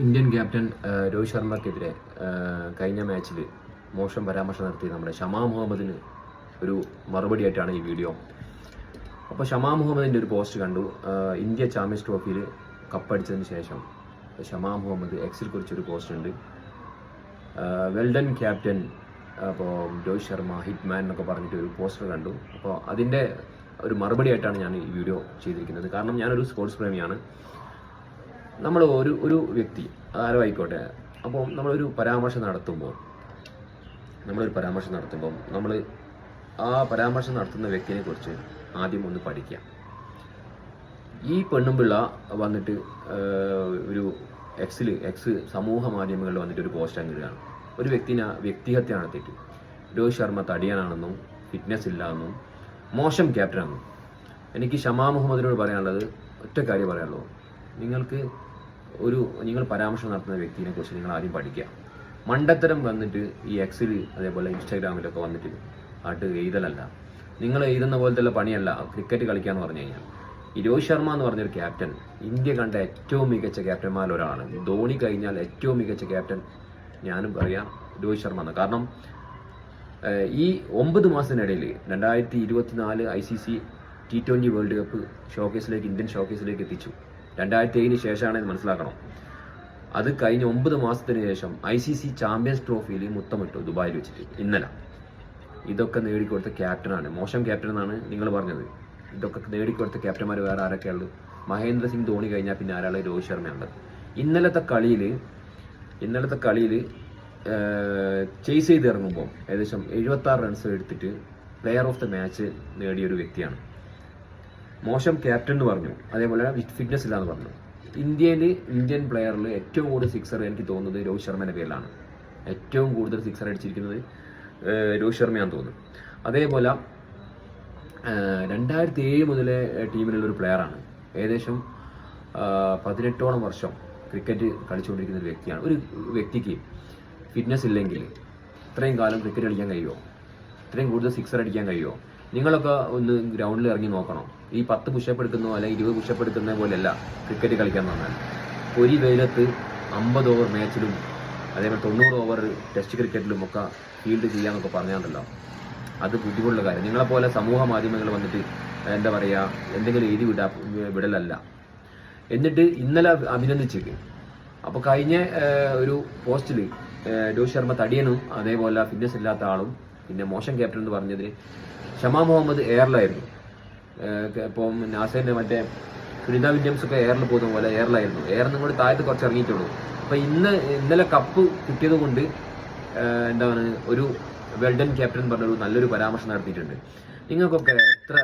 Indian captain Rohit ശർമ്മക്കെതിരെ കഴിഞ്ഞ മാച്ചിൽ മോശം പരാമർശം നടത്തിയ നമ്മുടെ ഷമാ മുഹമ്മദിന് ഒരു മറുപടിയായിട്ടാണ് ഈ വീഡിയോ. അപ്പോൾ ഷമാ മുഹമ്മദിൻ്റെ ഒരു പോസ്റ്റ് കണ്ടു. ഇന്ത്യ ചാമ്പ്യൻസ് ട്രോഫിയിൽ കപ്പടിച്ചതിന് ശേഷം ഷമാ മുഹമ്മദ് എക്സിൽ കുറിച്ചൊരു പോസ്റ്റ് ഉണ്ട്. വെൽഡൺ ക്യാപ്റ്റൻ, അപ്പോൾ രോഹിത് ശർമ്മ ഹിറ്റ്മാൻ എന്നൊക്കെ പറഞ്ഞിട്ട് ഒരു പോസ്റ്റർ കണ്ടു. അപ്പോൾ അതിൻ്റെ ഒരു മറുപടിയായിട്ടാണ് ഞാൻ ഈ വീഡിയോ ചെയ്തിരിക്കുന്നത്. കാരണം ഞാനൊരു സ്പോർട്സ് പ്രേമിയാണ്. നമ്മൾ ഒരു വ്യക്തി ആരോ ആയിക്കോട്ടെ, അപ്പോൾ നമ്മളൊരു പരാമർശം നടത്തുമ്പോൾ നമ്മൾ ആ പരാമർശം നടത്തുന്ന വ്യക്തിയെ കുറിച്ച് ആദ്യം ഒന്ന് പഠിക്കുക. ഈ പെണ്ണുമ്പിള്ള വന്നിട്ട് ഒരു എക്സ് സമൂഹ മാധ്യമങ്ങളിൽ വന്നിട്ട് ഒരു പോസ്റ്റ് അങ്ങിടുകയാണ്. ഒരു വ്യക്തിഹത്യ നടത്തിയിട്ട് രോഹിത് ശർമ്മ തടിയാനാണെന്നും ഫിറ്റ്നസ് ഇല്ല എന്നും മോശം ക്യാപ്റ്റനാണെന്നും. എനിക്ക് ഷമാ മുഹമ്മദിനോട് പറയാനുള്ളത് ഒറ്റ കാര്യം പറയാനുള്ളൂ. നിങ്ങൾ പരാമർശം നടത്തുന്ന വ്യക്തിയെ കുറിച്ച് നിങ്ങൾ ആദ്യം പഠിക്കുക. മണ്ടത്തരം വന്നിട്ട് ഈ എക്സിൽ അതേപോലെ ഇൻസ്റ്റാഗ്രാമിലൊക്കെ വന്നിട്ട് എഴുതലല്ല. നിങ്ങൾ എഴുതുന്ന പോലത്തെ പണിയല്ല ക്രിക്കറ്റ് കളിക്കാന്ന് പറഞ്ഞു കഴിഞ്ഞാൽ. ഈ രോഹിത് ശർമ്മ എന്ന് പറഞ്ഞൊരു ക്യാപ്റ്റൻ ഇന്ത്യ കണ്ട ഏറ്റവും മികച്ച ക്യാപ്റ്റന്മാരിൽ ഒരാളാണ്. ധോണി കഴിഞ്ഞാൽ ഏറ്റവും മികച്ച ക്യാപ്റ്റൻ ഞാനും പറയാം രോഹിത് ശർമ്മ എന്ന്. കാരണം ഈ 9 മാസത്തിനിടയിൽ 2024 ICC T20 world cup Indian ഷോക്കേസിലേക്ക് എത്തിച്ചു. 2007 ശേഷമാണ് ഇത് മനസ്സിലാക്കണം. അത് കഴിഞ്ഞ് 9 മാസത്തിന് ശേഷം ICC ചാമ്പ്യൻസ് ട്രോഫിയിൽ മുത്തമിട്ടു ദുബായിൽ വെച്ചിട്ട് ഇന്നലെ. ഇതൊക്കെ നേടിക്കൊടുത്ത ക്യാപ്റ്റനാണ്. മോശം ക്യാപ്റ്റൻ എന്നാണ് നിങ്ങൾ പറഞ്ഞത്. ഇതൊക്കെ നേടിക്കൊടുത്ത ക്യാപ്റ്റന്മാർ വേറെ ആരൊക്കെയുള്ളത്? മഹേന്ദ്ര സിംഗ് ധോണി കഴിഞ്ഞാൽ പിന്നെ ആരാള്? രോഹിത് ശർമ്മയുണ്ട്. ഇന്നലത്തെ കളിയിൽ ചേസ് ചെയ്ത് ഇറങ്ങുമ്പോൾ ഏകദേശം 76 റൺസ് എടുത്തിട്ട് പ്ലെയർ ഓഫ് ദ മാച്ച് നേടിയൊരു വ്യക്തിയാണ്. മോശം ക്യാപ്റ്റൻ എന്ന് പറഞ്ഞു, അതേപോലെ ഫിറ്റ്നസ് ഇല്ല എന്ന് പറഞ്ഞു. ഇന്ത്യൻ പ്ലെയറിൽ ഏറ്റവും കൂടുതൽ സിക്സർ എനിക്ക് തോന്നുന്നത് രോഹിത് ശർമ്മയുടെ പേരിലാണ്. ഏറ്റവും കൂടുതൽ സിക്സർ അടിച്ചിരിക്കുന്നത് രോഹിത് ശർമ്മയാണെന്ന് തോന്നുന്നു. അതേപോലെ 2007 മുതലേ ടീമിലുള്ള ഒരു പ്ലെയറാണ്. ഏകദേശം 18ഓളം വർഷം ക്രിക്കറ്റ് കളിച്ചുകൊണ്ടിരിക്കുന്ന ഒരു വ്യക്തിയാണ്. ഒരു വ്യക്തിക്ക് ഫിറ്റ്നസ് ഇല്ലെങ്കിൽ ഇത്രയും കാലം ക്രിക്കറ്റ് കളിക്കാൻ കഴിയുമോ? ഇത്രയും കൂടുതൽ സിക്സർ അടിക്കാൻ കഴിയുമോ? നിങ്ങളൊക്കെ ഒന്ന് ഗ്രൗണ്ടിൽ ഇറങ്ങി നോക്കണം. ഈ 10 പുഷപ്പ് എടുക്കുന്നോ അല്ലെങ്കിൽ 20 പുഷപ്പ് എടുക്കുന്ന പോലെയല്ല ക്രിക്കറ്റ് കളിക്കാൻ പറഞ്ഞാൽ. ഒരു വെയിലത്ത് 50 ഓവർ മാച്ചിലും അതേപോലെ 90 ഓവർ ടെസ്റ്റ് ക്രിക്കറ്റിലും ഒക്കെ ഫീൽഡ് ചെയ്യാന്നൊക്കെ പറഞ്ഞാണ്ടല്ലോ, അത് ബുദ്ധിമുട്ടുള്ള കാര്യം. നിങ്ങളെപ്പോലെ സമൂഹ മാധ്യമങ്ങൾ വന്നിട്ട് എന്താ പറയുക, എന്തെങ്കിലും എഴുതി വിടലല്ല. എന്നിട്ട് ഇന്നലെ അഭിനന്ദിച്ചേക്ക്. അപ്പോൾ കഴിഞ്ഞ ഒരു പോസ്റ്റിൽ രോഹിത് ശർമ്മ തടിയനും അതേപോലെ ഫിറ്റ്നസ് ഇല്ലാത്ത ആളും പിന്നെ മോശം ക്യാപ്റ്റൻ എന്ന് പറഞ്ഞതിന് ഷമാ മുഹമ്മദ് എയറിലായിരുന്നു. ഇപ്പം നാസറിന്റെ മറ്റേ സുനിത വില്യംസ് ഒക്കെ എയറിൽ പോകുന്ന പോലെ എയറിലായിരുന്നു. എയറിൽ കൂടി താഴത്ത് കുറച്ച് ഇറങ്ങിയിട്ടുള്ളൂ. അപ്പം ഇന്നലെ കപ്പ് കിട്ടിയത് കൊണ്ട് എന്താണ് ഒരു വെൽഡൺ ക്യാപ്റ്റൻ പറഞ്ഞൊരു നല്ലൊരു പരാമർശം നടത്തിയിട്ടുണ്ട്. നിങ്ങൾക്കൊക്കെ എത്ര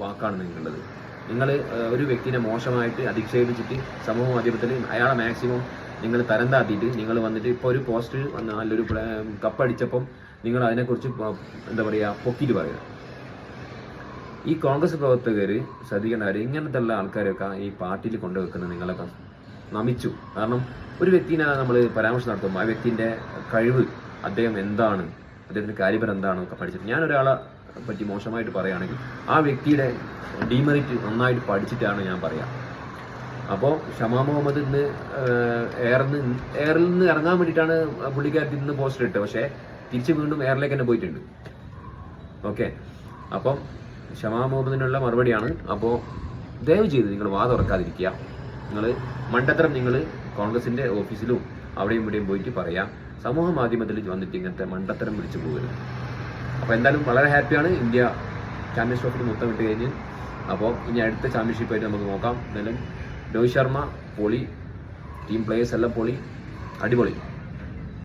വാക്കാണ് നിങ്ങളുള്ളത്? നിങ്ങൾ ഒരു വ്യക്തിനെ മോശമായിട്ട് അധിക്ഷേപിച്ചിട്ട് സമൂഹ മാധ്യമത്തിൽ അയാളെ മാക്സിമം നിങ്ങൾ തരം താത്തിയിട്ട് നിങ്ങൾ വന്നിട്ട് ഇപ്പോൾ ഒരു പോസ്റ്റ് വന്ന് നല്ലൊരു കപ്പടിച്ചപ്പം നിങ്ങൾ അതിനെക്കുറിച്ച് എന്താ പറയുക പൊക്കിയിട്ട് പറയുക. ഈ കോൺഗ്രസ് പ്രവർത്തകർ ശ്രദ്ധിക്കേണ്ട കാര്യം, ഇങ്ങനത്തെ ഉള്ള ആൾക്കാരൊക്കെ ഈ പാർട്ടിയിൽ കൊണ്ടുവെക്കുന്നത് നിങ്ങളൊക്കെ നമിച്ചു. കാരണം ഒരു വ്യക്തിനെ നമ്മൾ പരാമർശം നടത്തുമ്പോൾ ആ വ്യക്തിൻ്റെ കഴിവ്, അദ്ദേഹം എന്താണ്, അദ്ദേഹത്തിൻ്റെ കാലിബർ എന്താണെന്നൊക്കെ പഠിച്ചിട്ട് ഞാൻ ഒരാളെ പറ്റി മോശമായിട്ട് പറയുകയാണെങ്കിൽ ആ വ്യക്തിയുടെ ഡീമെറിറ്റ് നന്നായിട്ട് പഠിച്ചിട്ടാണ് ഞാൻ പറയാം. അപ്പോൾ ഷമാ മുഹമ്മദ് ഇന്ന് എയറിൽ നിന്ന് ഇറങ്ങാൻ വേണ്ടിയിട്ടാണ് പുള്ളിക്കാരത്തി ഇന്ന് പോസ്റ്റർ ഇട്ടത്. പക്ഷേ തിരിച്ച് വീണ്ടും എയറിലേക്ക് തന്നെ പോയിട്ടുണ്ട്. ഓക്കെ, അപ്പം ഷമാ മുഹമ്മദിനുള്ള മറുപടിയാണ്. അപ്പോൾ ദയവ് ചെയ്ത് നിങ്ങൾ വാ തുറക്കാതിരിക്കുക. നിങ്ങൾ മണ്ടത്തരം നിങ്ങൾ കോൺഗ്രസിൻ്റെ ഓഫീസിലും അവിടെയും ഇവിടെയും പോയിട്ട് പറയാം. സമൂഹ മാധ്യമത്തിൽ വന്നിട്ട് ഇങ്ങനത്തെ മണ്ടത്തരം വിളിച്ചു പോകരുത്. അപ്പോൾ എന്തായാലും വളരെ ഹാപ്പിയാണ്. ഇന്ത്യ ചാമ്പ്യൻസ് ട്രോഫിയിൽ മുത്തമിട്ട് കഴിഞ്ഞ്. അപ്പോൾ ഇനി അടുത്ത ചാമ്പ്യൻഷിപ്പായിട്ട് നമുക്ക് നോക്കാം. എന്തായാലും രോഹിത് ശർമ്മ പൊളി, ടീം പ്ലേയേഴ്സ് എല്ലാം പൊളി, അടിപൊളി.